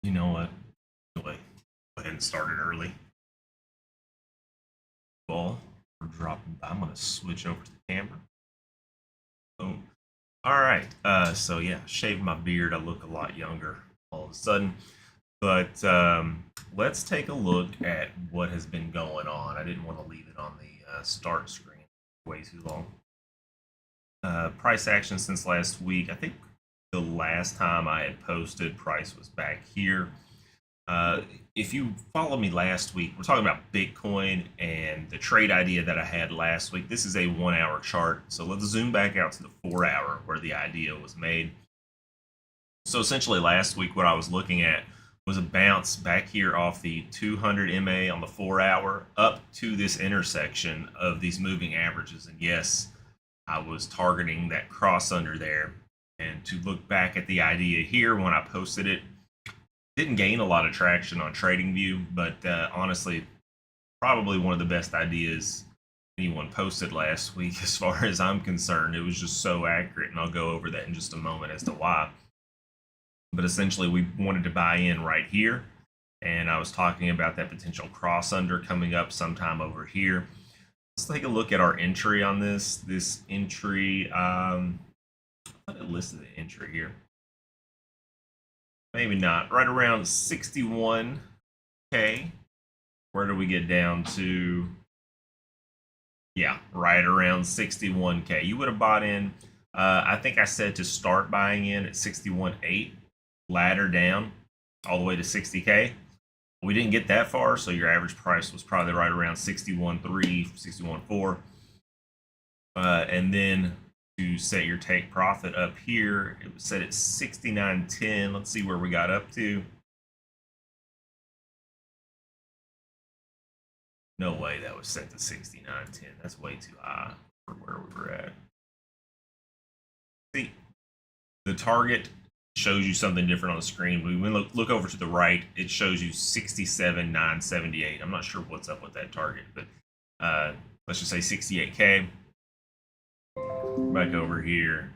You know what? Go ahead and start it early. Ball, we're dropping. I'm gonna switch over to the camera. Boom. All right. So yeah, shaved my beard. I look a lot younger all of a sudden. But let's take a look at what has been going on. I didn't want to leave it on the start screen way too long. Price action since last week. I think the last time I had posted, price was back here. If you followed me last week, we're talking about Bitcoin and the trade idea that I had last week. This is a 1 hour chart. So let's zoom back out to the 4 hour where the idea was made. So essentially last week, what I was looking at was a bounce back here off the 200 MA on the 4 hour up to this intersection of these moving averages. And yes, I was targeting that cross under there. And to look back at the idea here when I posted it, didn't gain a lot of traction on TradingView, but honestly, probably one of the best ideas anyone posted last week as far as I'm concerned. It was just so accurate, and I'll go over that in just a moment as to why. But essentially, we wanted to buy in right here, and I was talking about that potential cross under coming up sometime over here. Let's take a look at our entry on this. This entry, I thought it listed the entry here. Maybe not. Right around 61K. Where do we get down to? Yeah, right around 61K. You would have bought in, I think I said to start buying in at 61.8, ladder down all the way to 60K. We didn't get that far, so your average price was probably right around 61.3, 61.4. And then to set your take profit up here, it was set at 69.10. Let's see where we got up to. No way that was set to 69.10. That's way too high for where we were at. See, the target shows you something different on the screen. When we look over to the right, it shows you 67,978. I'm not sure what's up with that target, but let's just say 68K. Back over here.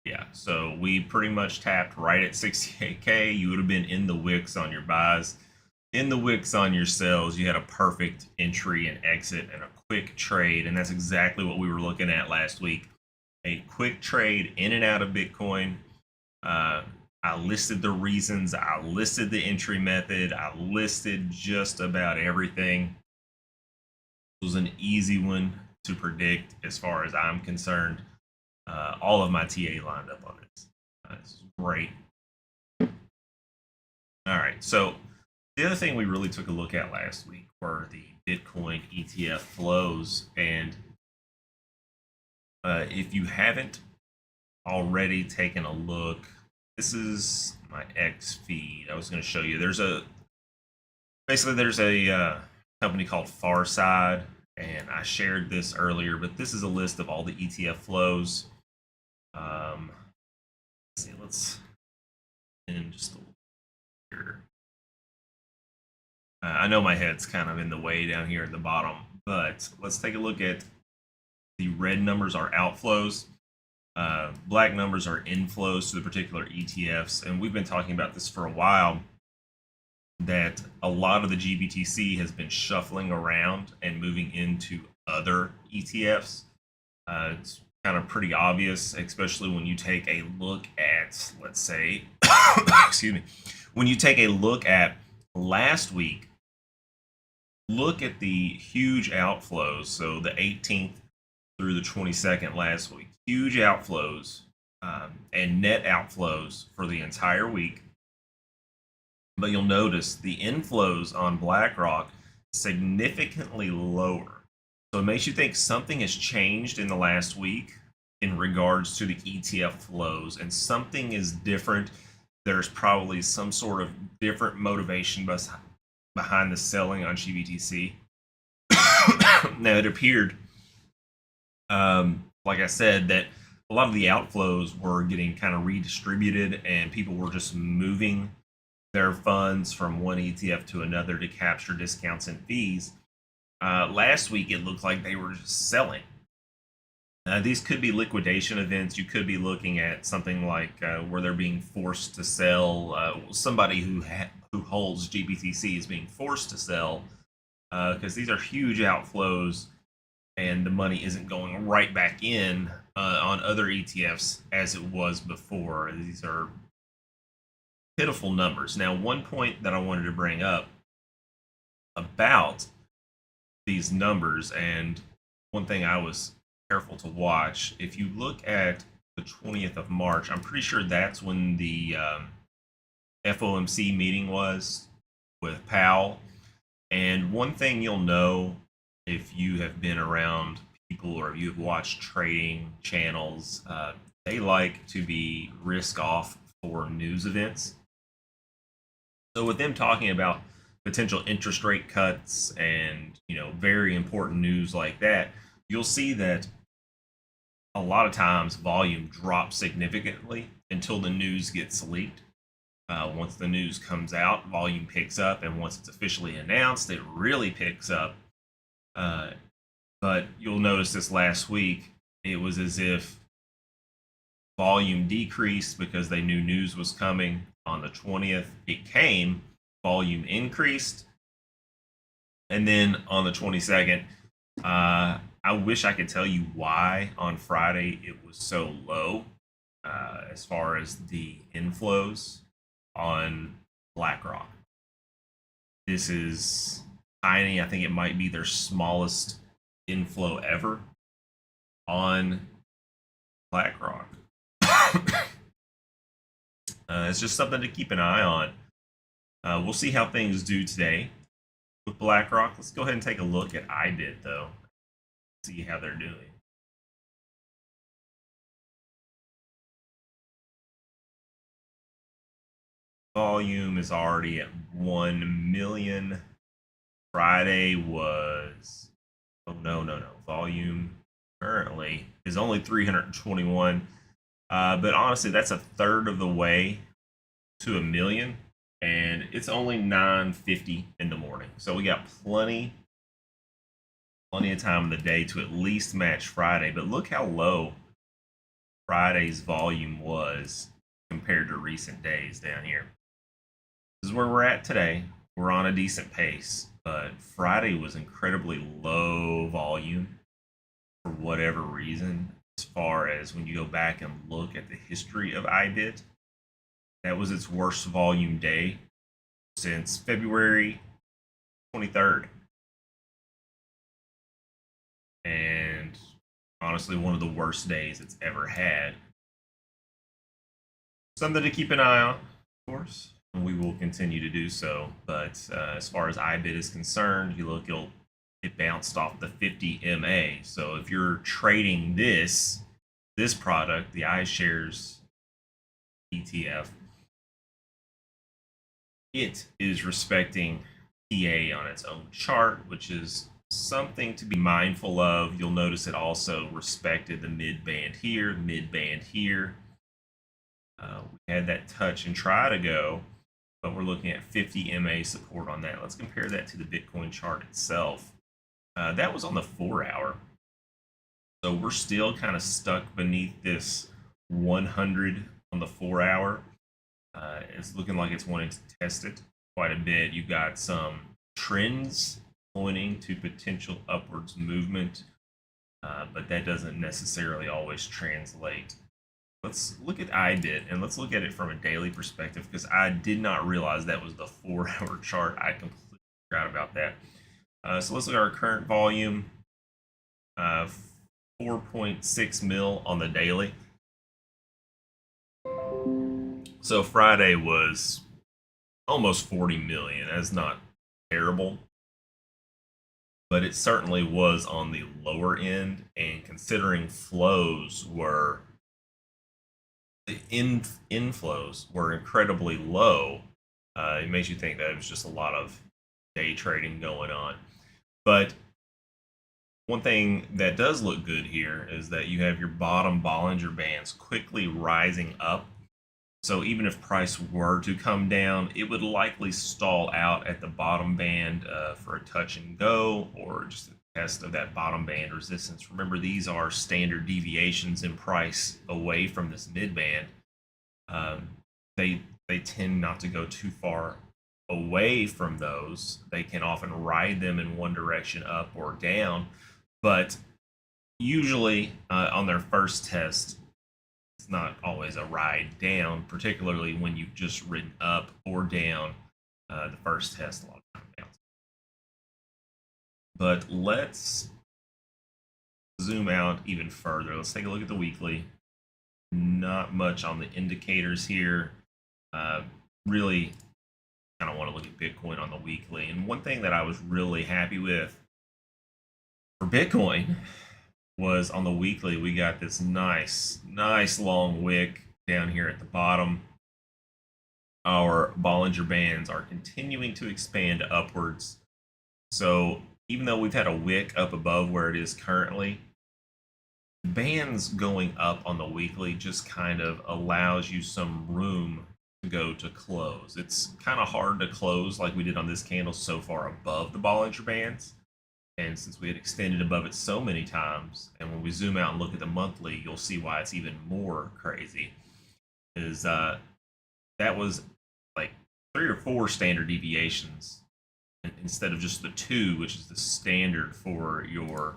Yeah, so we pretty much tapped right at 68K. You would have been in the wicks on your buys, in the wicks on your sells. You had a perfect entry and exit and a quick trade, and that's exactly what we were looking at last week. A quick trade in and out of Bitcoin. I listed the reasons. I listed the entry method. I listed just about everything. It was an easy one to predict as far as I'm concerned. All of my TA lined up on this. This is great. All right, so the other thing we really took a look at last week were the Bitcoin ETF flows. And if you haven't already taken a look, this is my X feed. I was going to show you. There's a company called Farside, and I shared this earlier, but this is a list of all the ETF flows. Let's see, let's in just a little here. I know my head's kind of in the way down here at the bottom, but let's take a look at the red numbers are outflows. Black numbers are inflows to the particular ETFs, and we've been talking about this for a while, that a lot of the GBTC has been shuffling around and moving into other ETFs. It's kind of pretty obvious, especially when you take a look at, let's say, excuse me, when you take a look at last week, look at the huge outflows. So the 18th through the 22nd last week, huge outflows and net outflows for the entire week. But you'll notice the inflows on BlackRock significantly lower. So it makes you think something has changed in the last week in regards to the ETF flows, and something is different. There's probably some sort of different motivation behind the selling on GBTC. Now, it appeared, like I said, that a lot of the outflows were getting kind of redistributed, and people were just moving their funds from one ETF to another to capture discounts and fees. Last week, it looked like they were just selling. These could be liquidation events. You could be looking at something like where they're being forced to sell. Somebody who holds GBTC is being forced to sell because these are huge outflows, and the money isn't going right back in on other ETFs as it was before. These are pitiful numbers. Now, one point that I wanted to bring up about these numbers, and one thing I was careful to watch, if you look at the 20th of March, I'm pretty sure that's when the FOMC meeting was with Powell. And one thing you'll know if you have been around people or you've watched trading channels, they like to be risk off for news events. So with them talking about potential interest rate cuts and very important news like that, you'll see that a lot of times volume drops significantly until the news gets leaked. Once the news comes out, volume picks up, and once it's officially announced, it really picks up. But you'll notice this last week, it was as if volume decreased because they knew news was coming. On the 20th, it came, volume increased. And then on the 22nd, I wish I could tell you why on Friday it was so low as far as the inflows on BlackRock. This is tiny. I think it might be their smallest inflow ever on BlackRock. It's just something to keep an eye on. We'll see how things do today with BlackRock. Let's go ahead and take a look at IBIT, though. See how they're doing. Volume is already at 1 million. Friday was, oh no. Volume currently is only 321. But honestly, that's a third of the way to 1 million, and it's only 9:50 in the morning. So we got plenty of time in the day to at least match Friday. But look how low Friday's volume was compared to recent days down here. This is where we're at today. We're on a decent pace, but Friday was incredibly low volume for whatever reason. As far as when you go back and look at the history of IBIT, that was its worst volume day since February 23rd. And honestly, one of the worst days it's ever had. Something to keep an eye on, of course, and we will continue to do so. But as far as IBIT is concerned, you look, it bounced off the 50 MA. So if you're trading this product, the iShares ETF, it is respecting PA on its own chart, which is something to be mindful of. You'll notice it also respected the mid band here, mid band here. We had that touch and try to go, but we're looking at 50 MA support on that. Let's compare that to the Bitcoin chart itself. That was on the 4-hour. So we're still kind of stuck beneath this 100 on the 4-hour. It's looking like it's wanting to test it quite a bit. You've got some trends pointing to potential upwards movement, but that doesn't necessarily always translate. Let's look at IBIT, and let's look at it from a daily perspective, because I did not realize that was the 4-hour chart. I completely forgot about that. So let's look at our current volume, 4.6 mil on the daily. So Friday was almost 40 million. That's not terrible, but it certainly was on the lower end. And considering flows were, the inflows were incredibly low, it makes you think that it was just a lot of day trading going on. But one thing that does look good here is that you have your bottom Bollinger Bands quickly rising up. So even if price were to come down, it would likely stall out at the bottom band for a touch and go, or just test of that bottom band resistance. Remember, these are standard deviations in price away from this mid band. They tend not to go too far away from those. They can often ride them in one direction up or down, but usually on their first test, it's not always a ride down, particularly when you've just ridden up or down the first test a lot of time down. But let's zoom out even further. Let's take a look at the weekly. Not much on the indicators here. Really kind of want to look at Bitcoin on the weekly. And one thing that I was really happy with for Bitcoin was on the weekly, we got this nice long wick down here at the bottom. Our Bollinger Bands are continuing to expand upwards. So even though we've had a wick up above where it is currently, bands going up on the weekly just kind of allows you some room to go to close. It's kind of hard to close like we did on this candle so far above the Bollinger Bands. And since we had extended above it so many times, and when we zoom out and look at the monthly, you'll see why it's even more crazy. Is that was like 3 or 4 standard deviations instead of just the 2, which is the standard for your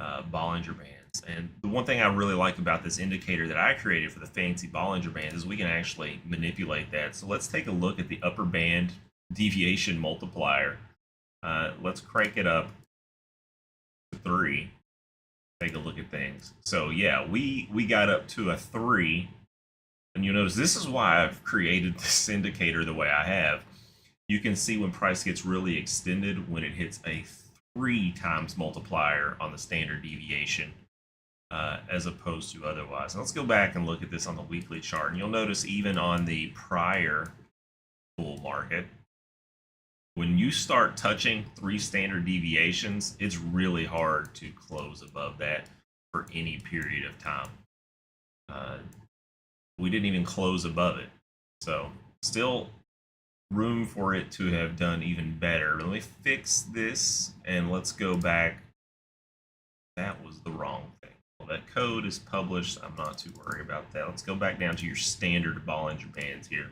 Bollinger Bands. And the one thing I really like about this indicator that I created for the fancy Bollinger Bands is we can actually manipulate that. So let's take a look at the upper band deviation multiplier. Let's crank it up to 3. Take a look at things. So yeah, we got up to a 3. And you'll notice this is why I've created this indicator the way I have. You can see when price gets really extended when it hits a 3 times multiplier on the standard deviation as opposed to otherwise. Now let's go back and look at this on the weekly chart. And you'll notice even on the prior bull market, when you start touching 3 standard deviations, it's really hard to close above that for any period of time. We didn't even close above it. So still room for it to have done even better. Let me fix this and let's go back. That was the wrong thing. Well, that code is published. I'm not too worried about that. Let's go back down to your standard Bollinger Bands here.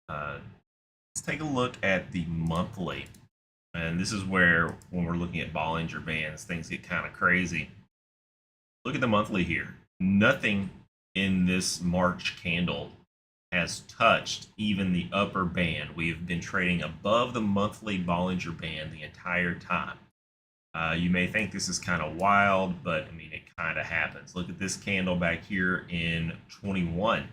Let's take a look at the monthly. And this is where, when we're looking at Bollinger Bands, things get kind of crazy. Look at the monthly here. Nothing in this March candle has touched even the upper band. We have been trading above the monthly Bollinger Band the entire time. You may think this is kind of wild, but I mean, it kind of happens. Look at this candle back here in 21.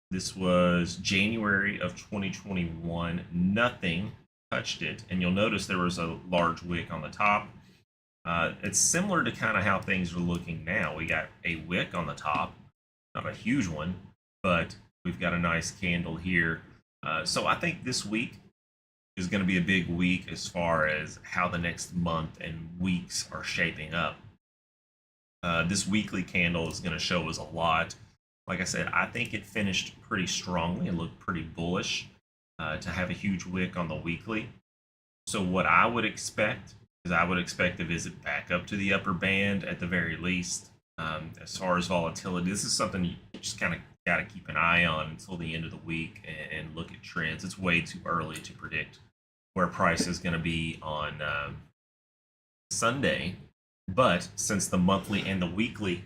This was January of 2021. Nothing touched it. And you'll notice there was a large wick on the top. It's similar to kind of how things are looking now. We got a wick on the top, not a huge one, but we've got a nice candle here. So I think this week is going to be a big week as far as how the next month and weeks are shaping up. This weekly candle is going to show us a lot. Like I said, I think it finished pretty strongly and looked pretty bullish to have a huge wick on the weekly. So what I would expect is I would expect a visit back up to the upper band at the very least. As far as volatility, this is something you just kind of got to keep an eye on until the end of the week and look at trends. It's way too early to predict where price is going to be on Sunday. But since the monthly and the weekly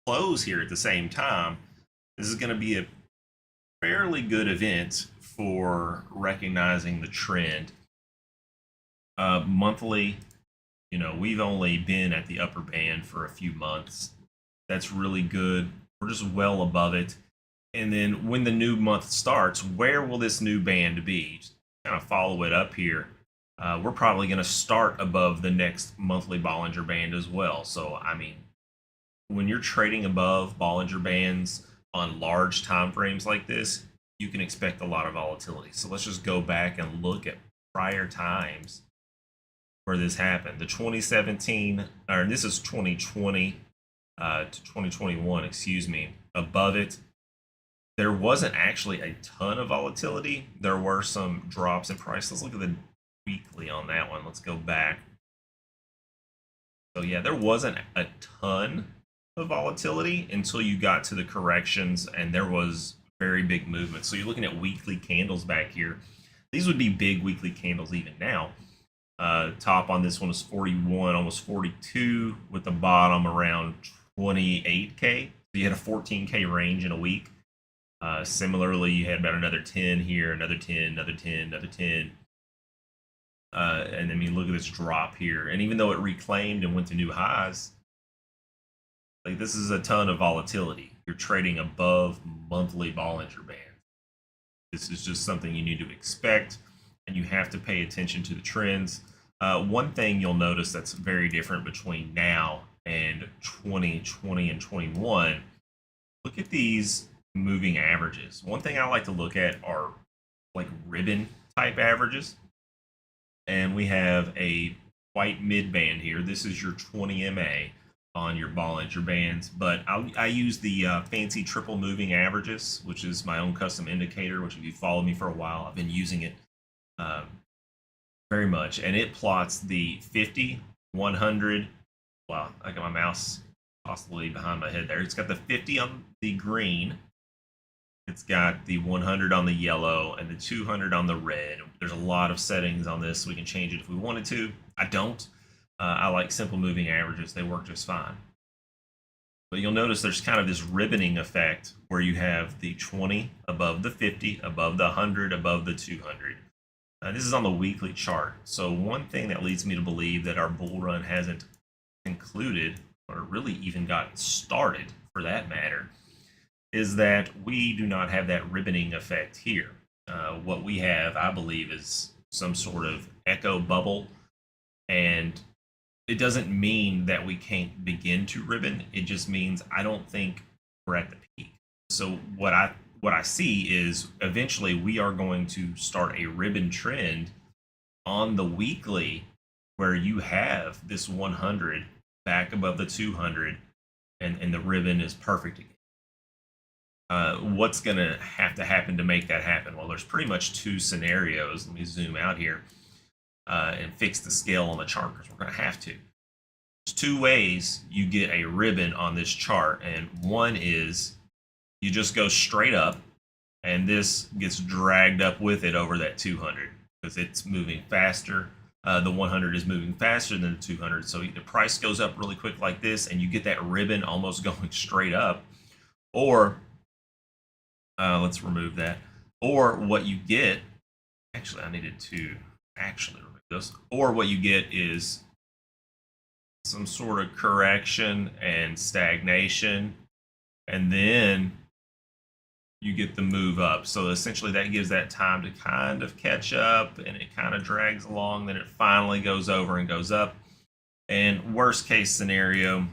close here at the same time, this is going to be a fairly good event for recognizing the trend. Monthly, you know, we've only been at the upper band for a few months. That's really good. We're just well above it. And then when the new month starts, where will this new band be? Just kind of follow it up here. We're probably going to start above the next monthly Bollinger Band as well. So, I mean, when you're trading above Bollinger Bands on large time frames like this, you can expect a lot of volatility. So let's just go back and look at prior times where this happened. The 2017, or this is 2020 to 2021, excuse me, above it. There wasn't actually a ton of volatility. There were some drops in price. Let's look at the weekly on that one. Let's go back. So yeah, there wasn't a ton of volatility until you got to the corrections, and there was very big movement. So you're looking at weekly candles back here. These would be big weekly candles even now. Top on this one is 41, almost 42, with the bottom around 28K. So you had a 14K range in a week. Similarly, you had about another 10 here, another 10, another 10, another 10. And I mean, look at this drop here. And even though it reclaimed and went to new highs, like this is a ton of volatility. You're trading above monthly Bollinger Band. This is just something you need to expect, and you have to pay attention to the trends. One thing you'll notice that's very different between now and 2020 and 21, look at these moving averages. One thing I like to look at are like ribbon type averages. And we have a white mid band here. This is your 20 MA on your Bollinger Bands, but I use the fancy triple moving averages, which is my own custom indicator, which if you follow me for a while, I've been using it very much. And it plots the 50, 100, wow, I got my mouse possibly behind my head there. It's got the 50 on the green, it's got the 100 on the yellow, and the 200 on the red. There's a lot of settings on this. We can change it if we wanted to. I don't. I like simple moving averages. They work just fine. But you'll notice there's kind of this ribboning effect where you have the 20 above the 50, above the 100, above the 200. This is on the weekly chart. So one thing that leads me to believe that our bull run hasn't concluded, or really even gotten started for that matter, is that we do not have that ribboning effect here. What we have, I believe, is some sort of echo bubble, and it doesn't mean that we can't begin to ribbon. It just means I don't think we're at the peak. So what I see is eventually we are going to start a ribbon trend on the weekly where you have this 100 back above the 200, and the ribbon is perfect again. What's going to have to happen to make that happen? Well, there's pretty much two scenarios. Let me zoom out here and fix the scale on the chart because we're going to have to. There's two ways you get a ribbon on this chart, and one is you just go straight up, and this gets dragged up with it over that 200 because it's moving faster. The 100 is moving faster than the 200, so the price goes up really quick like this, and you get that ribbon almost going straight up. Or let's remove that. Or what you get, actually, I needed to actually remove this. Or what you get is some sort of correction and stagnation, and then you get the move up. So essentially that gives that time to kind of catch up, and it kind of drags along, then it finally goes over and goes up. And worst case scenario,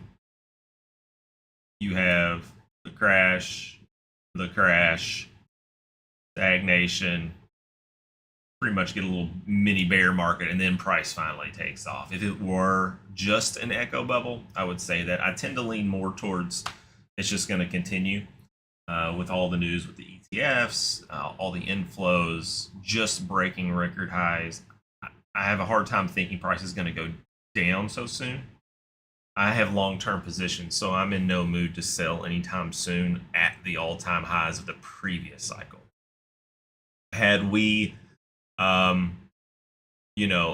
you have the crash, stagnation, pretty much get a little mini bear market, and then price finally takes off. If it were just an echo bubble, I would say that I tend to lean more towards it's just going to continue with all the news with the ETFs, all the inflows, just breaking record highs. I have a hard time thinking price is going to go down so soon. I have long-term positions, so I'm in no mood to sell anytime soon at the all-time highs of the previous cycle. Had we,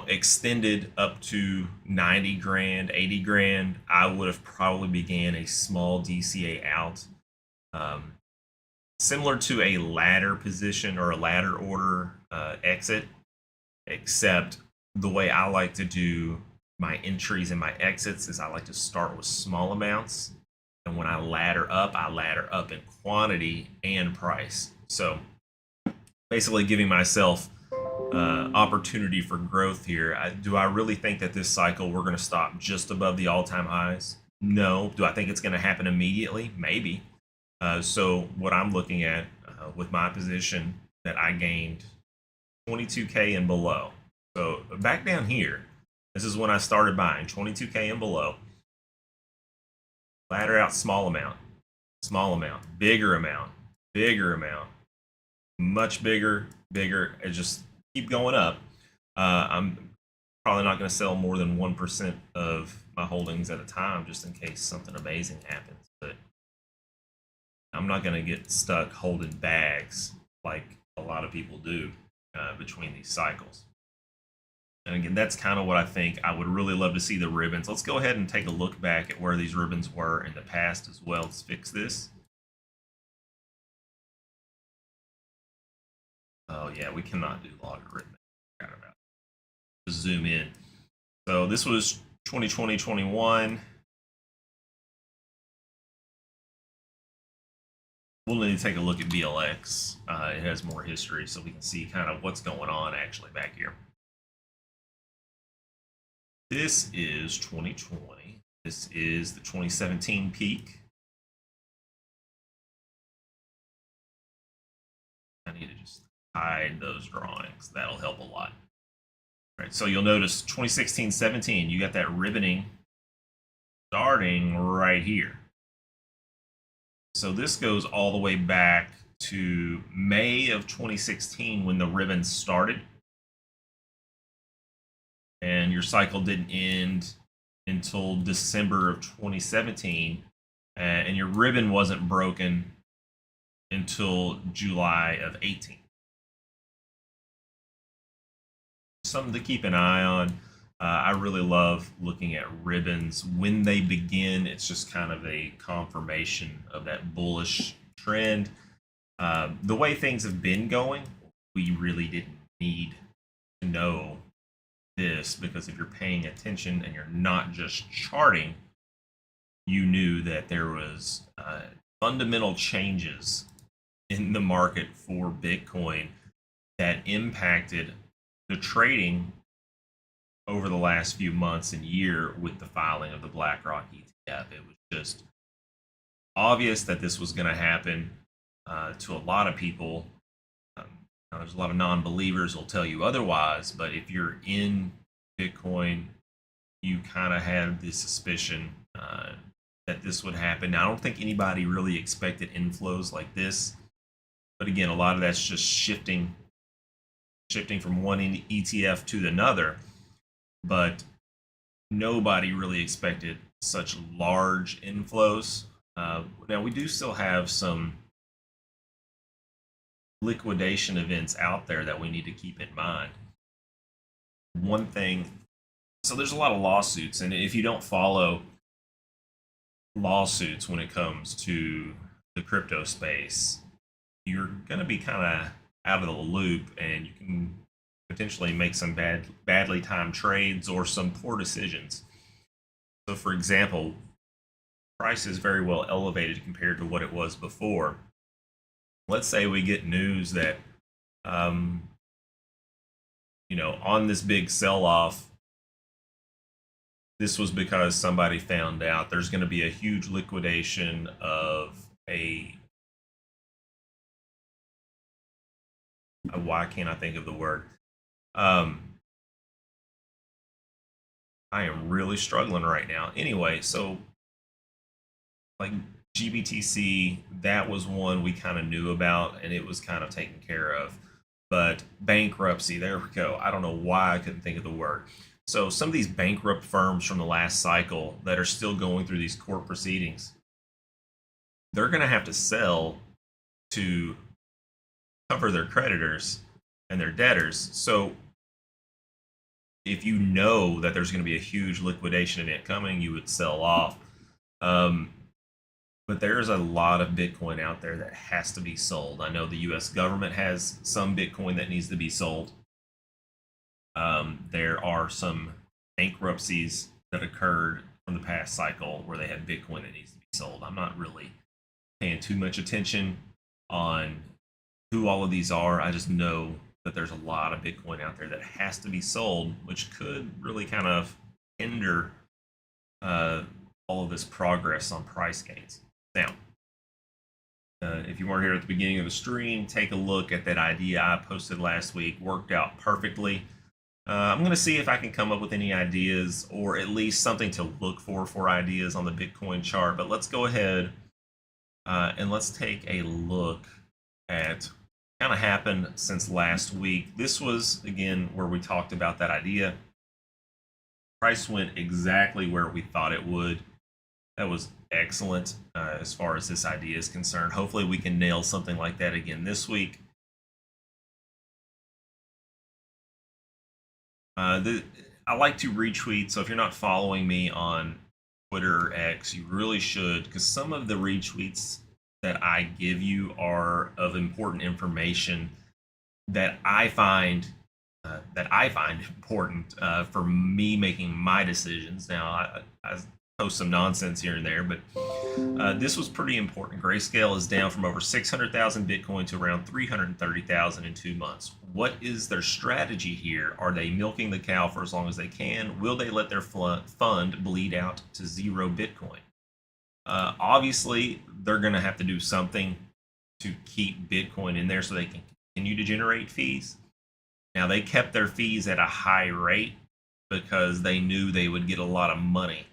extended up to 90 grand, 80 grand, I would have probably began a small DCA out, similar to a ladder position or a ladder order exit, except the way I like to do my entries and my exits is I like to start with small amounts, and when I ladder up in quantity and price. So basically giving myself opportunity for growth here. Do I really think that this cycle we're going to stop just above the all-time highs? No. Do I think it's going to happen immediately? Maybe. So what I'm looking at with my position that I gained 22K and below. So back down here, this is when I started buying 22K and below. Ladder out small amount, bigger amount, much bigger, and just keep going up. I'm probably not going to sell more than 1% of my holdings at a time just in case something amazing happens. But I'm not going to get stuck holding bags like a lot of people do between these cycles. And again, that's kind of what I think. I would really love to see the ribbons. Let's go ahead and take a look back at where these ribbons were in the past as well. Let's fix this. Oh yeah, we cannot do logarithmic. Forgot about it. Just zoom in. So this was 2020, 21. We'll need to take a look at BLX. It has more history, so we can see kind of what's going on actually back here. This is 2020. This is the 2017 peak. I need to just hide those drawings. That'll help a lot. All right, so you'll notice 2016, 17, you got that ribboning starting right here. So this goes all the way back to May of 2016 when the ribbon started. And your cycle didn't end until December of 2017. And your ribbon wasn't broken until July of 18. Something to keep an eye on. I really love looking at ribbons when they begin. It's just kind of a confirmation of that bullish trend. The way things have been going, we really didn't need to know this, because if you're paying attention and you're not just charting, you knew that there was fundamental changes in the market for Bitcoin that impacted the trading over the last few months and year with the filing of the BlackRock ETF. It was just obvious that this was going to happen to a lot of people. There's a lot of non-believers who'll tell you otherwise, but if you're in Bitcoin, you kind of had the suspicion that this would happen. Now, I don't think anybody really expected inflows like this, but again, a lot of that's just shifting from one ETF to another, but nobody really expected such large inflows. Now, we do still have some liquidation events out there that we need to keep in mind. One thing, so there's a lot of lawsuits, and if you don't follow lawsuits when it comes to the crypto space, you're going to be kind of out of the loop, and you can potentially make some badly timed trades or some poor decisions. So for example, price is very well elevated compared to what it was before. Let's say we get news that, on this big sell-off, this was because somebody found out there's going to be a huge liquidation of why can't I think of the word? I am really struggling right now. Anyway, so like GBTC, that was one we kind of knew about, and it was kind of taken care of. But bankruptcy, there we go. I don't know why I couldn't think of the word. So some of these bankrupt firms from the last cycle that are still going through these court proceedings, they're going to have to sell to cover their creditors and their debtors. So if you know that there's going to be a huge liquidation event coming, you would sell off. But there's a lot of Bitcoin out there that has to be sold. I know the US government has some Bitcoin that needs to be sold. There are some bankruptcies that occurred from the past cycle where they had Bitcoin that needs to be sold. I'm not really paying too much attention on who all of these are. I just know that there's a lot of Bitcoin out there that has to be sold, which could really kind of hinder all of this progress on price gains. Now, if you weren't here at the beginning of the stream, take a look at that idea I posted last week. Worked out perfectly. I'm going to see if I can come up with any ideas, or at least something to look for ideas on the Bitcoin chart. But let's go ahead and let's take a look at kind of happened since last week. This was, again, where we talked about that idea. Price went exactly where we thought it would. That was excellent as far as this idea is concerned. Hopefully we can nail something like that again this week. I like to retweet, so if you're not following me on Twitter or X, you really should, because some of the retweets that I give you are of important information that I find important for me making my decisions. Now, I post some nonsense here and there, but this was pretty important. Grayscale is down from over 600,000 Bitcoin to around 330,000 in 2 months. What is their strategy here? Are they milking the cow for as long as they can? Will they let their fund bleed out to 0 Bitcoin? Obviously, they're going to have to do something to keep Bitcoin in there so they can continue to generate fees. Now, they kept their fees at a high rate because they knew they would get a lot of money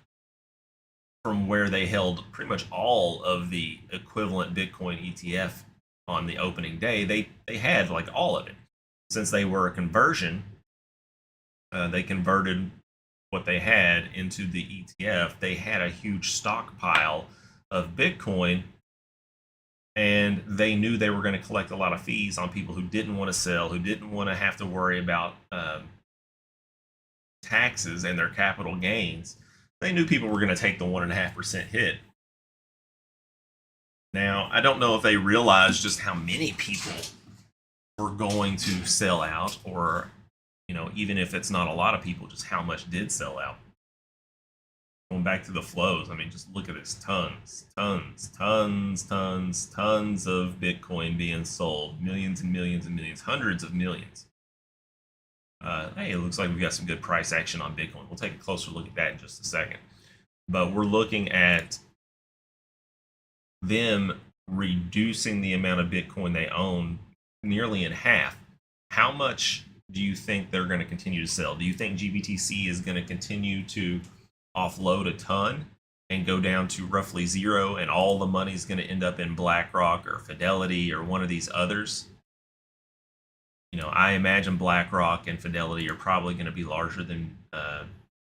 from where they held pretty much all of the equivalent Bitcoin ETF on the opening day. They had like all of it. Since they were a conversion, they converted what they had into the ETF. They had a huge stockpile of Bitcoin, and they knew they were going to collect a lot of fees on people who didn't want to sell, who didn't want to have to worry about taxes and their capital gains. They knew people were going to take the 1.5% hit. Now, I don't know if they realized just how many people were going to sell out, or, even if it's not a lot of people, just how much did sell out. Going back to the flows, I mean, just look at this. Tons of Bitcoin being sold. Millions and millions and millions. Hundreds of millions. Hey, it looks like we've got some good price action on Bitcoin. We'll take a closer look at that in just a second. But we're looking at them reducing the amount of Bitcoin they own nearly in half. How much do you think they're going to continue to sell? Do you think GBTC is going to continue to offload a ton and go down to roughly 0, and all the money is going to end up in BlackRock or Fidelity or one of these others? I imagine BlackRock and Fidelity are probably going to be larger than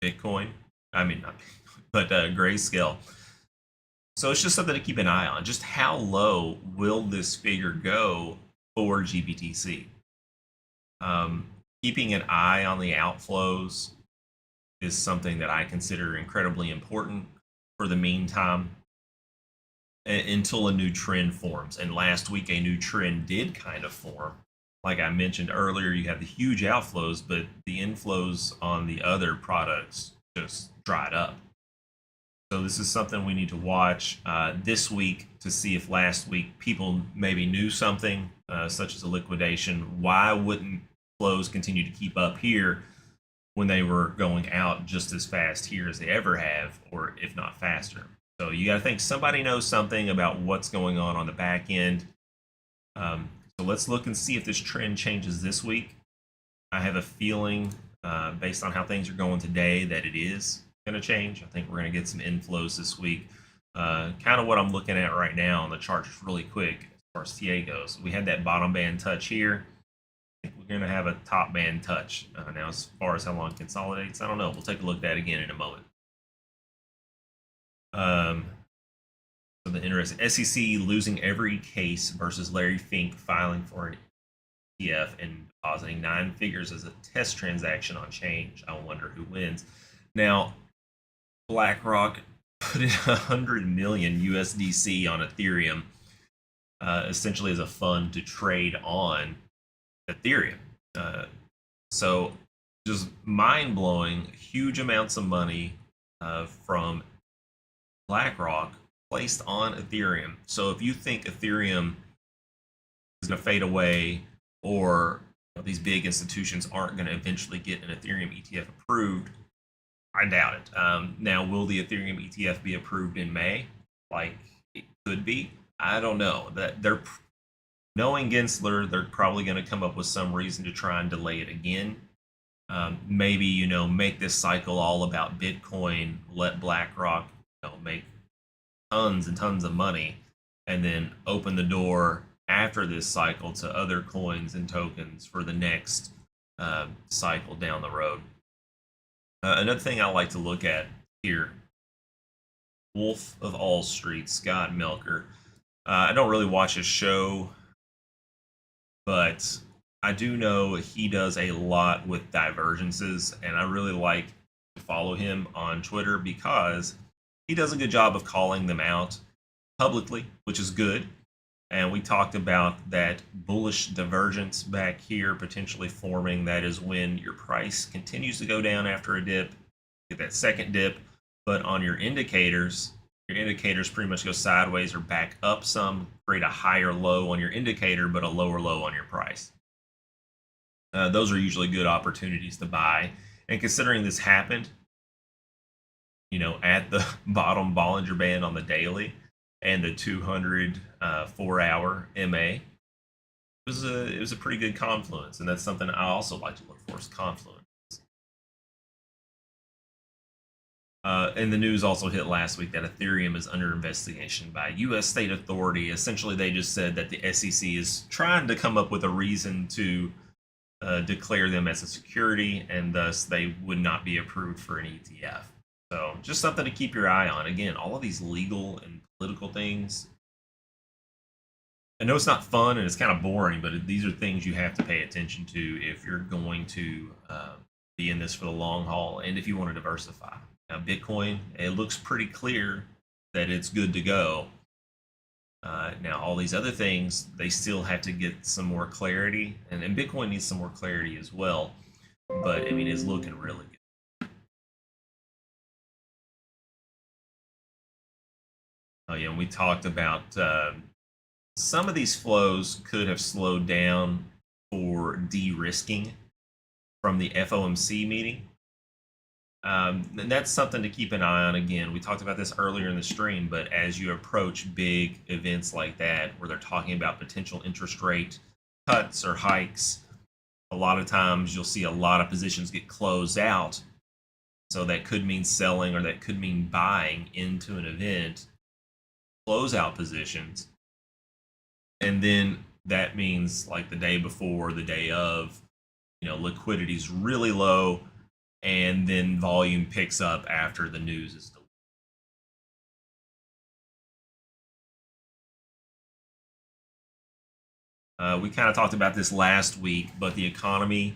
Bitcoin. I mean, not Bitcoin, but Grayscale. So it's just something to keep an eye on. Just how low will this figure go for GBTC? Keeping an eye on the outflows is something that I consider incredibly important for the meantime until a new trend forms. And last week, a new trend did kind of form. Like I mentioned earlier, you have the huge outflows, but the inflows on the other products just dried up. So this is something we need to watch this week to see if last week people maybe knew something, such as a liquidation. Why wouldn't flows continue to keep up here when they were going out just as fast here as they ever have, or if not faster? So you got to think somebody knows something about what's going on the back end. So let's look and see if this trend changes this week. I have a feeling, based on how things are going today, that it is going to change. I think we're going to get some inflows this week. Kind of what I'm looking at right now on the chart is really quick as far as TA goes. We had that bottom band touch here. I think we're going to have a top band touch. Now, as far as how long it consolidates, I don't know. We'll take a look at that again in a moment. So the interesting SEC losing every case versus Larry Fink filing for an ETF and depositing 9 figures as a test transaction on Change. I wonder who wins. Now, BlackRock put in 100 million USDC on Ethereum, essentially as a fund to trade on Ethereum. So just mind-blowing, huge amounts of money from BlackRock placed on Ethereum. So if you think Ethereum is going to fade away, or these big institutions aren't going to eventually get an Ethereum ETF approved, I doubt it. Now, will the Ethereum ETF be approved in May? Like it could be. I don't know. That they're knowing Gensler, they're probably going to come up with some reason to try and delay it again. Maybe make this cycle all about Bitcoin. Let BlackRock make tons and tons of money, and then open the door after this cycle to other coins and tokens for the next cycle down the road. Another thing I like to look at here, Wolf of All Street, Scott Melker. I don't really watch his show, but I do know he does a lot with divergences, and I really like to follow him on Twitter because he does a good job of calling them out publicly, which is good. And we talked about that bullish divergence back here potentially forming. That is when your price continues to go down after a dip, get that second dip, but on your indicators pretty much go sideways or back up some, create a higher low on your indicator, but a lower low on your price. Those are usually good opportunities to buy. And considering this happened, at the bottom Bollinger Band on the daily and the 200 4-hour MA, it was a pretty good confluence, and that's something I also like to look for is confluence. And the news also hit last week that Ethereum is under investigation by U.S. state authority. Essentially, they just said that the SEC is trying to come up with a reason to declare them as a security, and thus they would not be approved for an ETF. So just something to keep your eye on. Again, all of these legal and political things. I know it's not fun and it's kind of boring, but these are things you have to pay attention to if you're going to be in this for the long haul and if you want to diversify. Now, Bitcoin, it looks pretty clear that it's good to go. Now, all these other things, they still have to get some more clarity, and Bitcoin needs some more clarity as well. But I mean, it's looking really good. Oh yeah, and we talked about some of these flows could have slowed down for de-risking from the FOMC meeting. And that's something to keep an eye on. Again, we talked about this earlier in the stream, but as you approach big events like that, where they're talking about potential interest rate cuts or hikes, a lot of times you'll see a lot of positions get closed out. So that could mean selling or that could mean buying into an event, close out positions. And then that means like the day before, the day of, liquidity's really low, and then volume picks up after the news is delivered. We kind of talked about this last week, but the economy,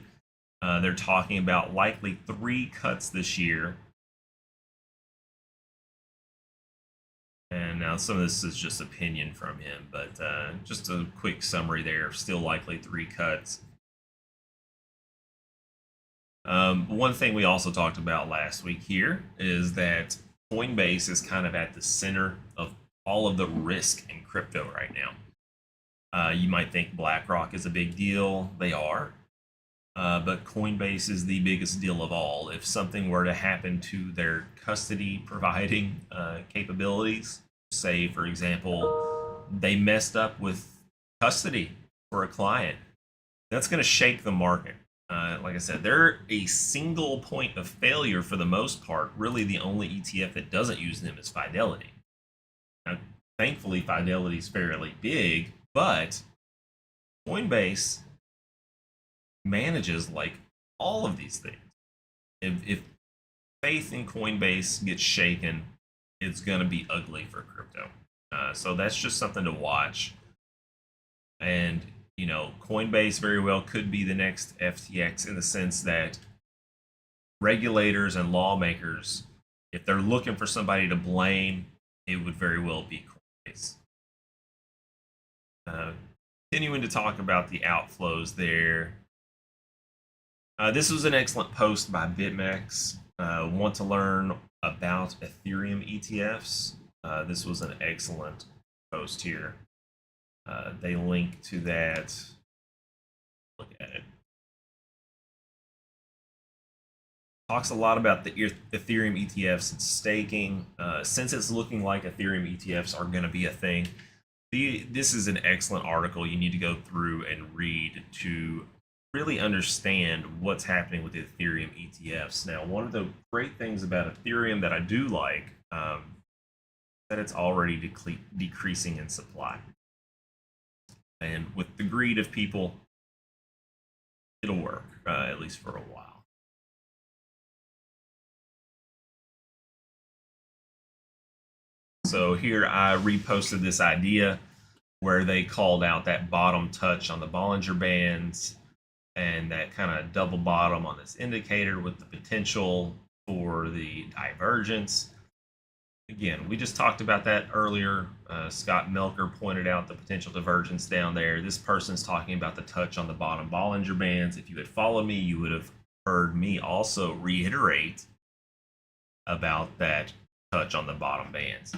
they're talking about likely 3 cuts this year. And now some of this is just opinion from him, but just a quick summary there. Still likely 3 cuts. One thing we also talked about last week here is that Coinbase is kind of at the center of all of the risk in crypto right now. You might think BlackRock is a big deal. They are. But Coinbase is the biggest deal of all. If something were to happen to their custody providing capabilities, say, for example, they messed up with custody for a client, that's going to shake the market. Like I said, they're a single point of failure for the most part. Really, the only ETF that doesn't use them is Fidelity. Now, thankfully, Fidelity is fairly big, but Coinbase manages like all of these things. If faith in Coinbase gets shaken, it's going to be ugly for crypto. So that's just something to watch. And Coinbase very well could be the next FTX in the sense that regulators and lawmakers, if they're looking for somebody to blame, it would very well be Coinbase. Continuing to talk about the outflows there. This was an excellent post by BitMEX. Want to learn about Ethereum ETFs? This was an excellent post here. They link to that. Look at it. Talks a lot about the Ethereum ETFs and staking. Since it's looking like Ethereum ETFs are going to be a thing, this is an excellent article you need to go through and read to really understand what's happening with the Ethereum ETFs. Now, one of the great things about Ethereum that I do like that it's already decreasing in supply. And with the greed of people, it'll work, at least for a while. So here I reposted this idea where they called out that bottom touch on the Bollinger Bands and that kind of double bottom on this indicator with the potential for the divergence. Again, we just talked about that earlier. Scott Melker pointed out the potential divergence down there. This person's talking about the touch on the bottom Bollinger Bands. If you had followed me, you would have heard me also reiterate about that touch on the bottom bands.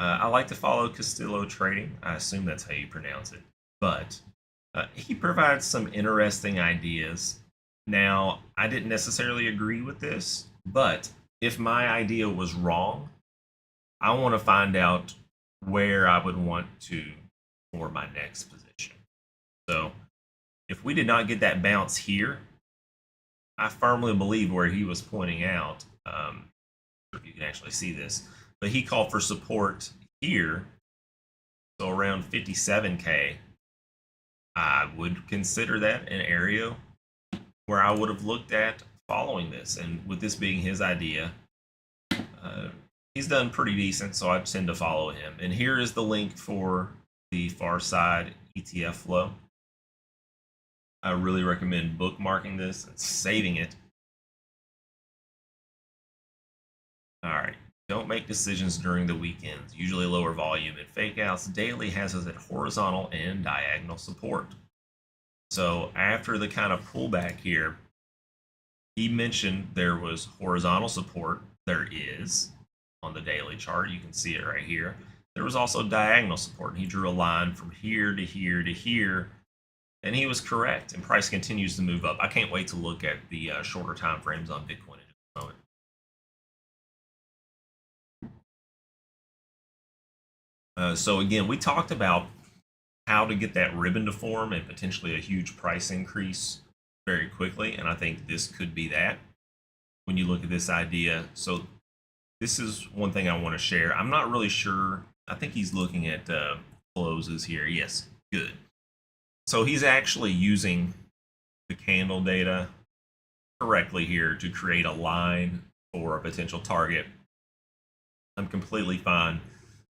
I like to follow Castillo Trading. I assume that's how you pronounce it. But he provides some interesting ideas. Now, I didn't necessarily agree with this, but if my idea was wrong, I want to find out where I would want to for my next position. So if we did not get that bounce here, I firmly believe where he was pointing out, if you can actually see this, but he called for support here, so around 57K. I would consider that an area where I would have looked at following this. And with this being his idea, he's done pretty decent, so I tend to follow him. And here is the link for the Far Side ETF flow. I really recommend bookmarking this and saving it. All right. Don't make decisions during the weekends. Usually lower volume and fake outs. Daily has us at horizontal and diagonal support. So after the kind of pullback here, he mentioned there was horizontal support. There is on the daily chart. You can see it right here. There was also diagonal support. And he drew a line from here to here to here. And he was correct. And price continues to move up. I can't wait to look at the shorter time frames on Bitcoin in a moment. So again, we talked about how to get that ribbon to form and potentially a huge price increase very quickly. And I think this could be that when you look at this idea. So this is one thing I want to share. I'm not really sure. I think he's looking at closes here. Yes, good. So he's actually using the candle data correctly here to create a line for a potential target. I'm completely fine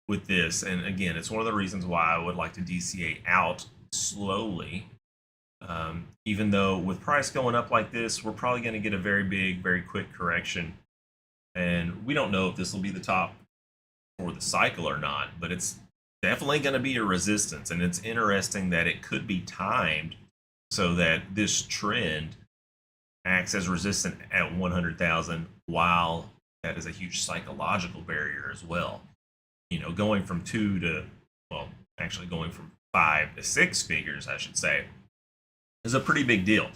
with this. And again, it's one of the reasons why I would like to DCA out slowly. Even though with price going up like this, we're probably going to get a very big, very quick correction. And we don't know if this will be the top for the cycle or not, but it's definitely going to be a resistance. And it's interesting that it could be timed so that this trend acts as resistant at 100,000, while that is a huge psychological barrier as well. You know, going from 2 to, well, actually going from 5 to 6 figures, I should say, is a pretty big deal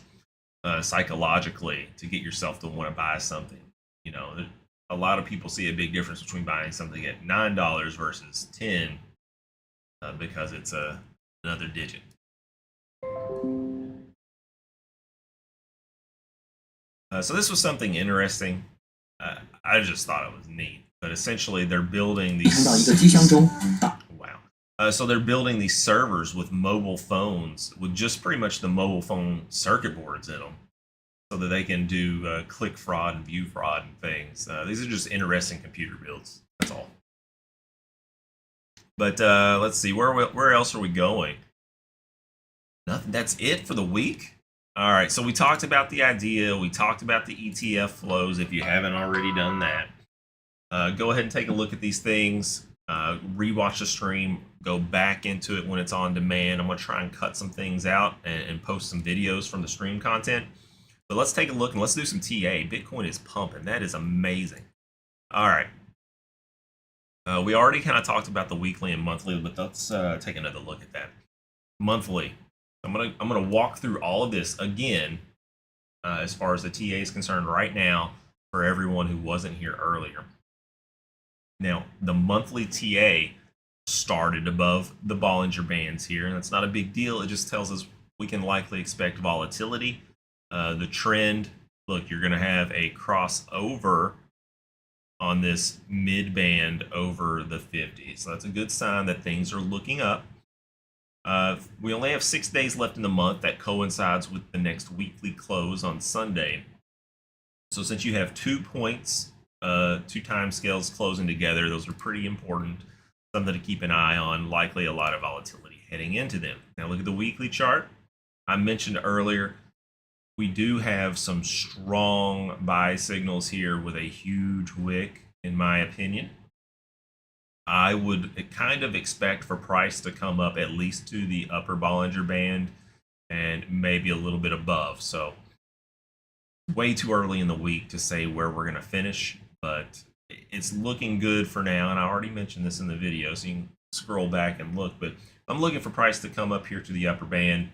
psychologically to get yourself to want to buy something. You know, a lot of people see a big difference between buying something at $9 versus 10 because it's another digit. So this was something interesting. I just thought it was neat. But essentially, they're building these. Wow. So they're building these servers with mobile phones, with just pretty much the mobile phone circuit boards in them, so that they can do click fraud and view fraud and things. These are just interesting computer builds. That's all. But let's see, where else are we going? Nothing. That's it for the week. All right. So we talked about the idea. We talked about the ETF flows. If you haven't already done that. Go ahead and take a look at these things, rewatch the stream, go back into it when it's on demand. I'm going to try and cut some things out and post some videos from the stream content. But let's take a look and let's do some TA. Bitcoin is pumping. That is amazing. All right. We already kind of talked about the weekly and monthly, but let's take another look at that. Monthly. I'm gonna walk through all of this again as far as the TA is concerned right now for everyone who wasn't here earlier. Now, the monthly TA started above the Bollinger Bands here, and that's not a big deal. It just tells us we can likely expect volatility. The trend, look, you're going to have a crossover on this mid band over the 50. So that's a good sign that things are looking up. We only have 6 days left in the month. That coincides with the next weekly close on Sunday. So since you have 2 points, 2 time scales closing together, those are pretty important. Something to keep an eye on. Likely a lot of volatility heading into them. Now look at the weekly chart. I mentioned earlier, we do have some strong buy signals here with a huge wick, in my opinion. I would kind of expect for price to come up at least to the upper Bollinger Band and maybe a little bit above. So way too early in the week to say where we're going to finish, but it's looking good for now. And I already mentioned this in the video, so you can scroll back and look. But I'm looking for price to come up here to the upper band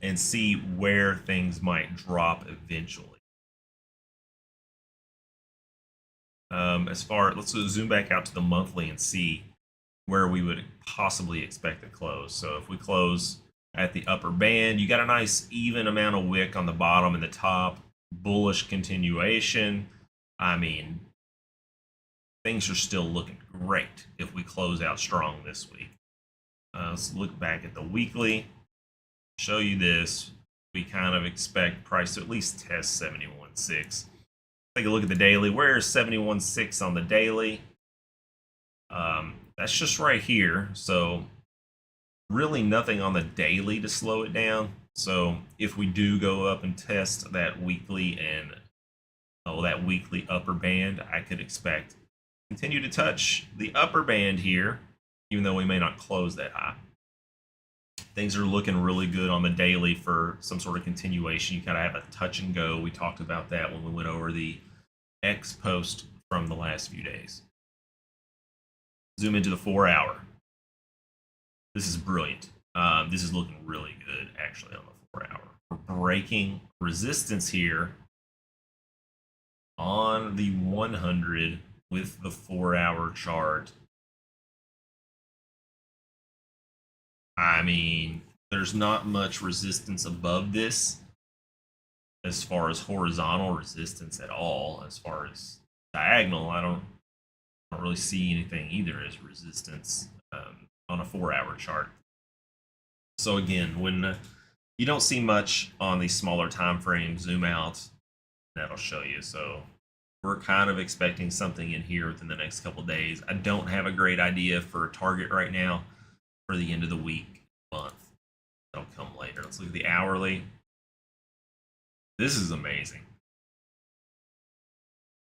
and see where things might drop eventually. Let's zoom back out to the monthly and see where we would possibly expect to close. So if we close at the upper band, you got a nice even amount of wick on the bottom and the top, bullish continuation. I mean, things are still looking great if we close out strong this week. Let's look back at the weekly, show you this. We kind of expect price to at least test 71.6. Take a look at the daily. Where's 71.6 on the daily? That's just right here. So really nothing on the daily to slow it down. So if we do go up and test that weekly and that weekly upper band, I could expect continue to touch the upper band here, even though we may not close that high. Things are looking really good on the daily for some sort of continuation. You kind of have a touch and go. We talked about that when we went over the X post from the last few days. Zoom into the 4-hour. This is brilliant. This is looking really good, actually, on the 4-hour. We're breaking resistance here on the 100 with the 4-hour chart. I mean, there's not much resistance above this as far as horizontal resistance at all. As far as diagonal, I don't really see anything either as resistance on a 4-hour chart. So again, when you don't see much on these smaller time frames, zoom out, that'll show you. So we're kind of expecting something in here within the next couple days. I don't have a great idea for a target right now for the end of the week, month. That'll come later. Let's look at the hourly. This is amazing.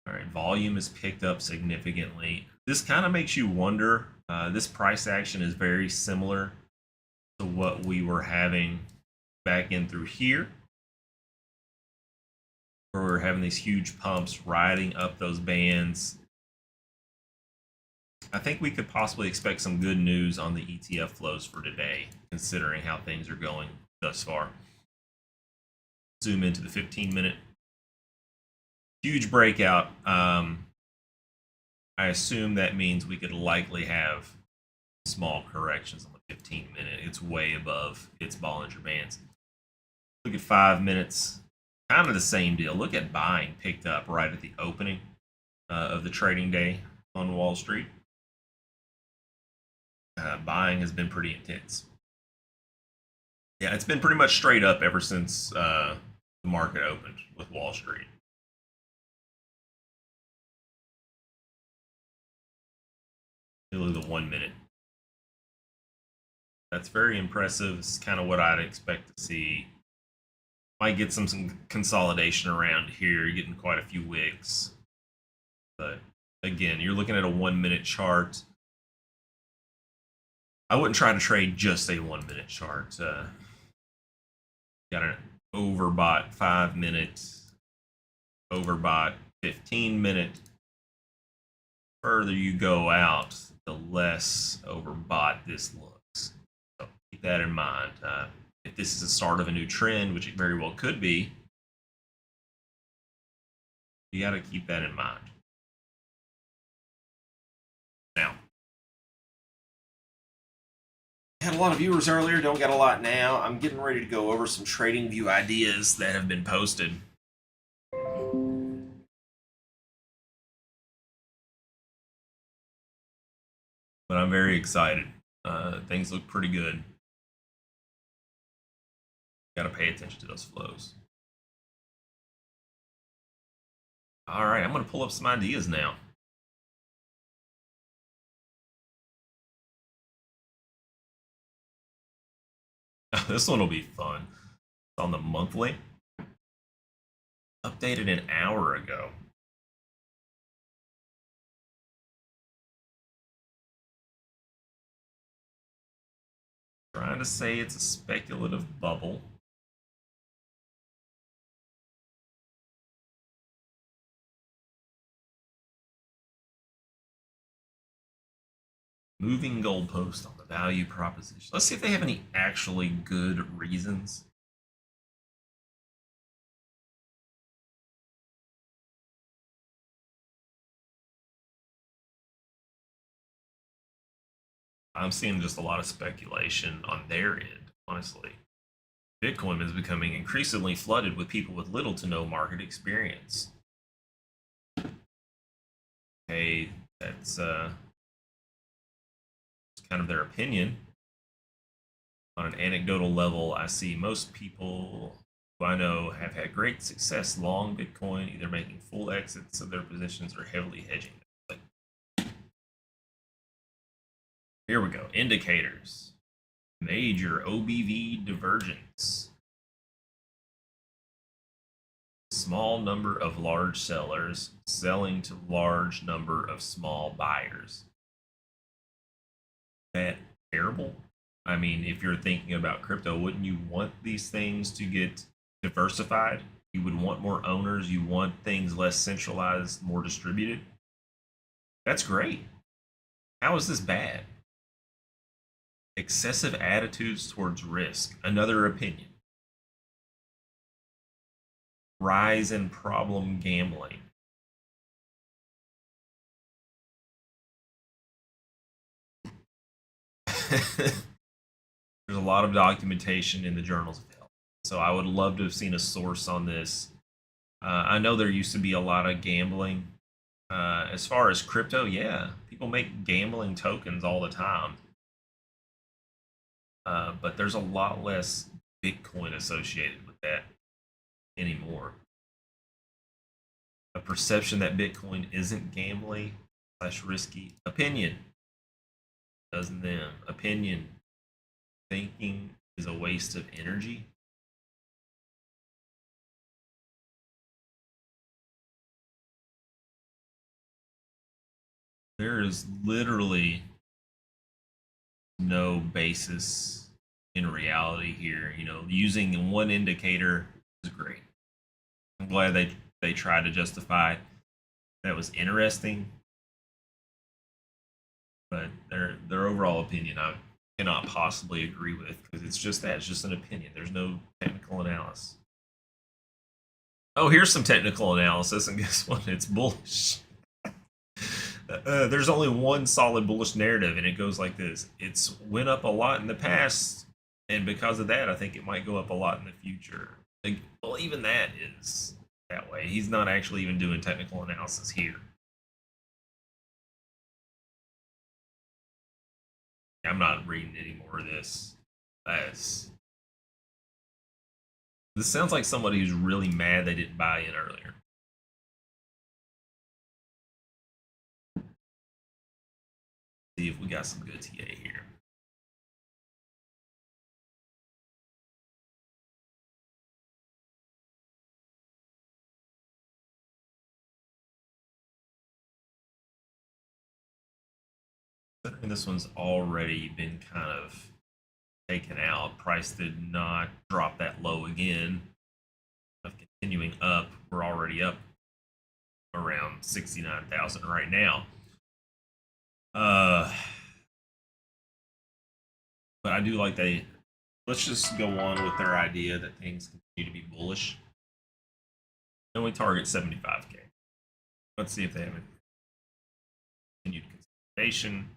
All right, volume has picked up significantly. This kind of makes you wonder. This price action is very similar to what we were having back in through here, where we were having these huge pumps riding up those bands. I think we could possibly expect some good news on the ETF flows for today, considering how things are going thus far. Zoom into the 15-minute. Huge breakout. I assume that means we could likely have small corrections on the 15-minute. It's way above its Bollinger Bands. Look at 5 minutes. Kind of the same deal. Look at buying picked up right at the opening of the trading day on Wall Street. Buying has been pretty intense. Yeah, it's been pretty much straight up ever since the market opened with Wall Street. Look at the 1 minute. That's very impressive. It's kind of what I'd expect to see. Might get some consolidation around here. You're getting quite a few wicks. But again, you're looking at a 1 minute chart. I wouldn't try to trade just a 1 minute chart. Got an overbought 5 minutes, overbought 15-minute. Further you go out, the less overbought this looks. So keep that in mind. If this is the start of a new trend, which it very well could be, you got to keep that in mind. Now, I had a lot of viewers earlier, don't got a lot now. I'm getting ready to go over some TradingView ideas that have been posted. But I'm very excited. Things look pretty good. Got to pay attention to those flows. All right, I'm going to pull up some ideas now. This one will be fun. It's on the monthly. Updated an hour ago. Trying to say it's a speculative bubble. Moving goalpost on the value proposition. Let's see if they have any actually good reasons. I'm seeing just a lot of speculation on their end, honestly. Bitcoin is becoming increasingly flooded with people with little to no market experience. Hey, that's kind of their opinion. On an anecdotal level, I see most people who I know have had great success long Bitcoin, either making full exits of their positions or heavily hedging them. Here we go. Indicators. Major OBV divergence. Small number of large sellers selling to large number of small buyers. That terrible? I mean, if you're thinking about crypto, wouldn't you want these things to get diversified? You would want more owners. You want things less centralized, more distributed. That's great. How is this bad? Excessive attitudes towards risk. Another opinion. Rise in problem gambling. There's a lot of documentation in the journals of health. So I would love to have seen a source on this. I know there used to be a lot of gambling. As far as crypto, yeah, people make gambling tokens all the time. But there's a lot less Bitcoin associated with that anymore. A perception that Bitcoin isn't gambling / risky. Opinion. Doesn't them. Opinion. Thinking is a waste of energy. There is literally no basis in reality here. You know, using one indicator is great. I'm glad they tried to justify it. That was interesting, but their overall opinion I cannot possibly agree with because it's just that it's just an opinion. There's no technical analysis. Oh, here's some technical analysis, and guess what? It's bullish. There's only one solid bullish narrative, and it goes like this: it's went up a lot in the past, and because of that, I think it might go up a lot in the future. Like, well, even that is that way. He's not actually even doing technical analysis here. I'm not reading any more of this. That's, this sounds like somebody who's really mad they didn't buy in earlier. See if we got some good TA here. And this one's already been kind of taken out. Price did not drop that low again. Of continuing up, we're already up around 69,000 right now. But I do like they. Let's just go on with their idea that things continue to be bullish. And we target 75K. Let's see if they have a continued consolidation.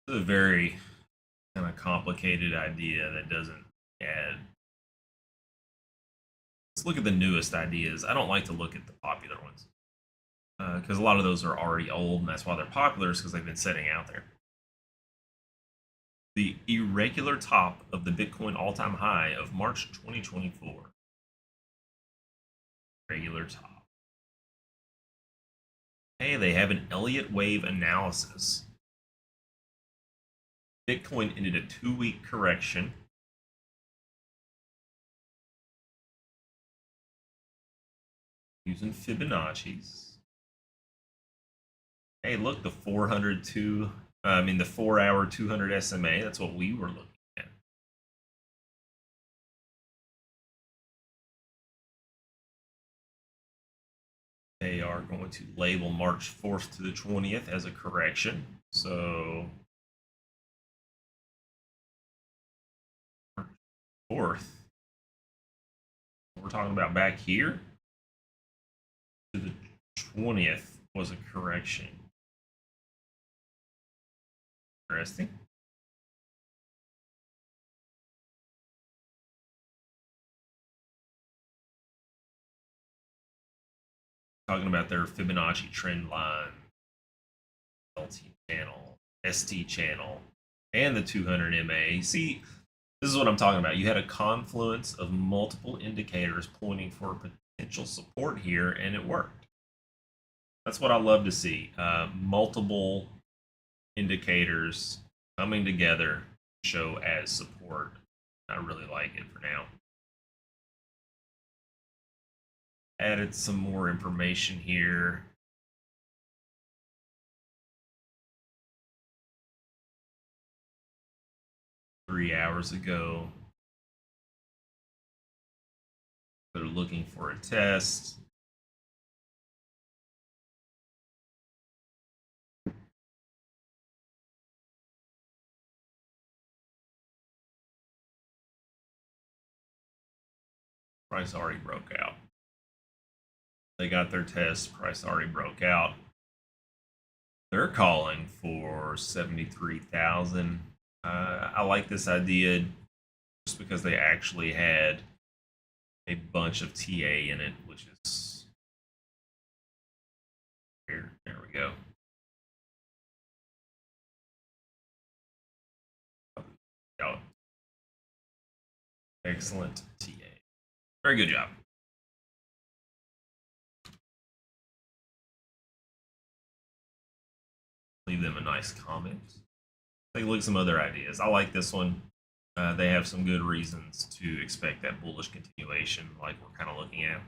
It's a very kind of complicated idea that doesn't add. Let's look at the newest ideas. I don't like to look at the popular ones because a lot of those are already old, and that's why they're popular, is because they've been sitting out there. the irregular top of the Bitcoin all-time high of March 2024. Regular top. Hey, they have an Elliott wave analysis. Bitcoin ended a 2-week correction. Using Fibonacci's. Hey, look, the 4-hour 200 SMA. That's what we were looking at. They are going to label March 4th to the 20th as a correction. So March 4th, we're talking about back here to the 20th was a correction. Interesting. Talking about their Fibonacci trend line, LT channel, ST channel, and the 200 MA. See, this is what I'm talking about. You had a confluence of multiple indicators pointing for potential support here, and it worked. That's what I love to see. Multiple indicators coming together to show as support. I really like it for now. Added some more information here. Three hours ago, they're looking for a test. Price already broke out. They got their test. Price already broke out. They're calling for 73,000. I like this idea just because they actually had a bunch of TA in it, which is here. There we go. Oh, excellent TA. Very good job. Leave them a nice comment. Take a look at some other ideas. I like this one. They have some good reasons to expect that bullish continuation, like we're kind of looking at.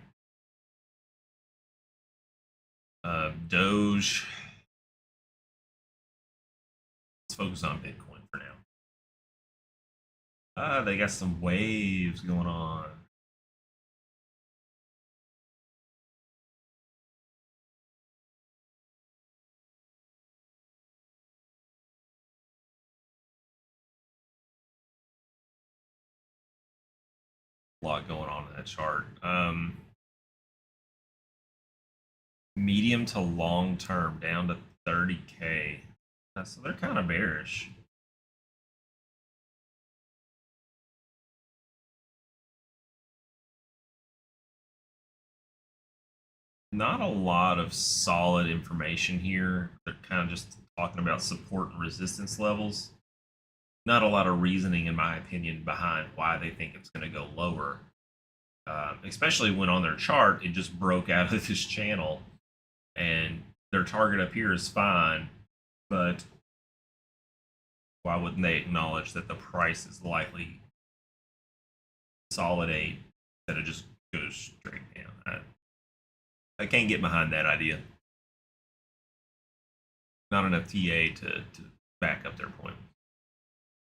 Doge. Let's focus on Bitcoin for now. They got some waves going on. A lot going on in that chart. Medium to long term down to 30K. So they're kind of bearish. Not a lot of solid information here. They're kind of just talking about support and resistance levels. Not a lot of reasoning, in my opinion, behind why they think it's going to go lower. Especially when on their chart, it just broke out of this channel. And their target up here is fine. But why wouldn't they acknowledge that the price is likely to consolidate instead of just go straight down? I can't get behind that idea. Not enough TA to back up their point.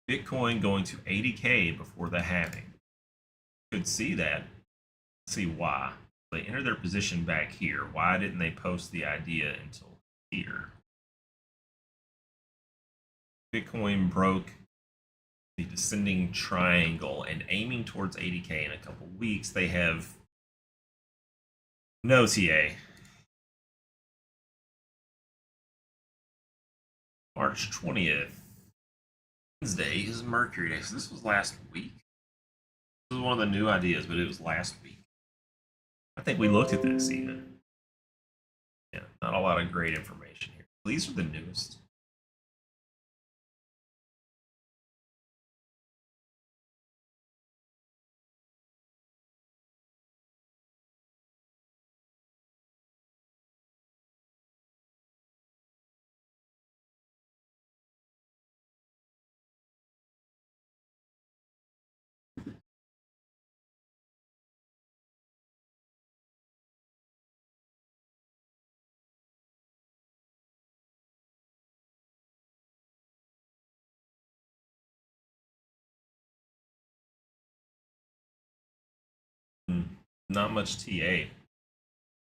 Bitcoin going to 80K before the halving. Could see that. See why. They enter their position back here. Why didn't they post the idea until here? Bitcoin broke the descending triangle and aiming towards 80K in a couple weeks. They have no TA. March 20th. Wednesday is Mercury Day. So this was last week. This was one of the new ideas, but it was last week. I think we looked at this even. Yeah, not a lot of great information here. These are the newest. Not much TA.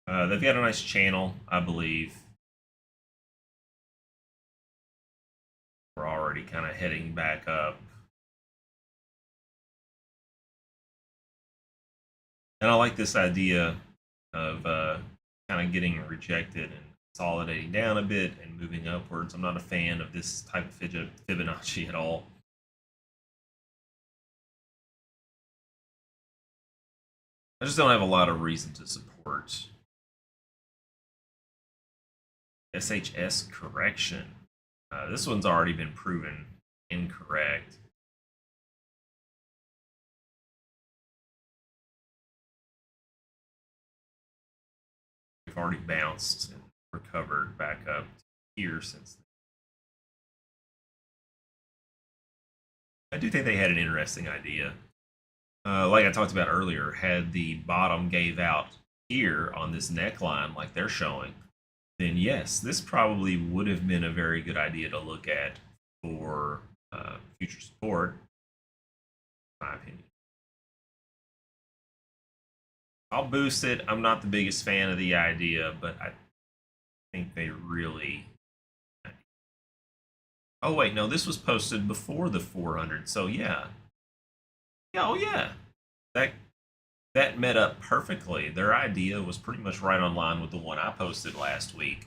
They've got a nice channel, I believe. We're already kind of heading back up. And I like this idea of kind of getting rejected and consolidating down a bit and moving upwards. I'm not a fan of this type of Fibonacci at all. I just don't have a lot of reason to support SHS correction. This one's already been proven incorrect. We've already bounced and recovered back up here since then. I do think they had an interesting idea. Like I talked about earlier, had the bottom gave out here on this neckline like they're showing, then yes, this probably would have been a very good idea to look at for future support, in my opinion. I'll boost it. I'm not the biggest fan of the idea, but I think they really... Oh, wait, no, this was posted before the 400, so yeah. Yeah, oh, yeah. That met up perfectly. Their idea was pretty much right on line with the one I posted last week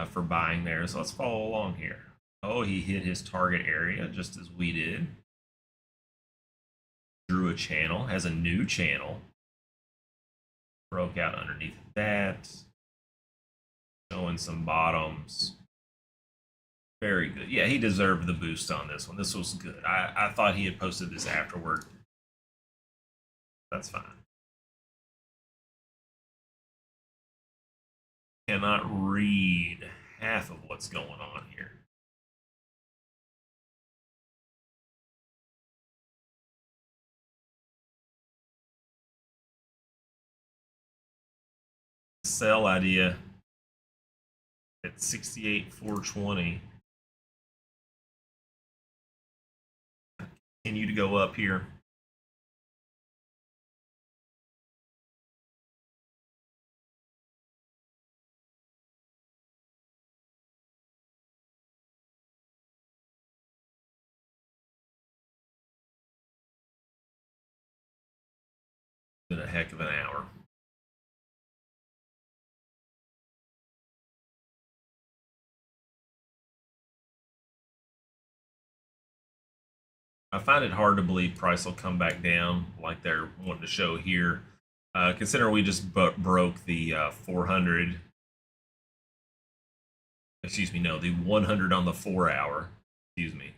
for buying there. So let's follow along here. Oh, he hit his target area just as we did. Drew a channel, has a new channel. Broke out underneath that. Showing some bottoms. Very good. Yeah, he deserved the boost on this one. This was good. I thought he had posted this afterward. That's fine. Cannot read half of what's going on here. Sell idea at 68,420. Continue to go up here. Been a heck of an hour. I find it hard to believe price will come back down like they're wanting to show here. Considering we just broke the 400. Excuse me, no, the 100 on the 4 hour. Excuse me.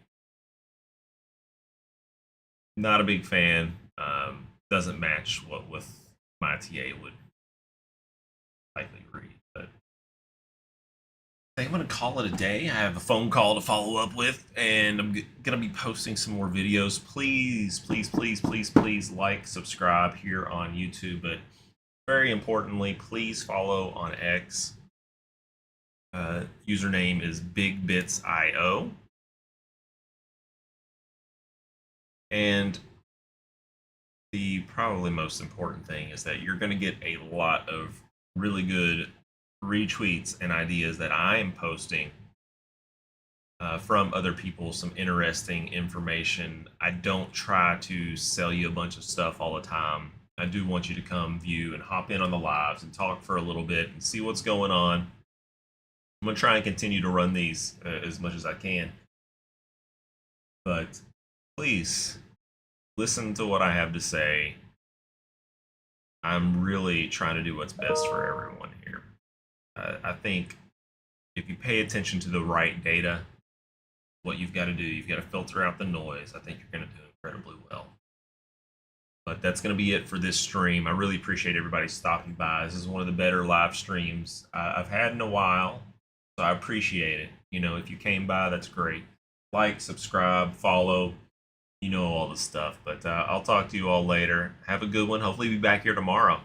Not a big fan. Doesn't match what with my TA would likely read. But I think I'm going to call it a day. I have a phone call to follow up with, and I'm going to be posting some more videos. Please, please, please, please, please like, subscribe here on YouTube. But very importantly, please follow on X. Username is BigBits.io. And the probably most important thing is that you're going to get a lot of really good retweets and ideas that I am posting from other people, some interesting information. I don't try to sell you a bunch of stuff all the time. I do want you to come view and hop in on the lives and talk for a little bit and see what's going on. I'm going to try and continue to run these as much as I can. But please, listen to what I have to say. I'm really trying to do what's best for everyone here. I think if you pay attention to the right data, what you've got to do, you've got to filter out the noise. I think you're going to do incredibly well. But that's going to be it for this stream. I really appreciate everybody stopping by. This is one of the better live streams I've had in a while, so I appreciate it. You know, if you came by, that's great. Like, subscribe, follow. You know all the stuff, but I'll talk to you all later. Have a good one. Hopefully be back here tomorrow.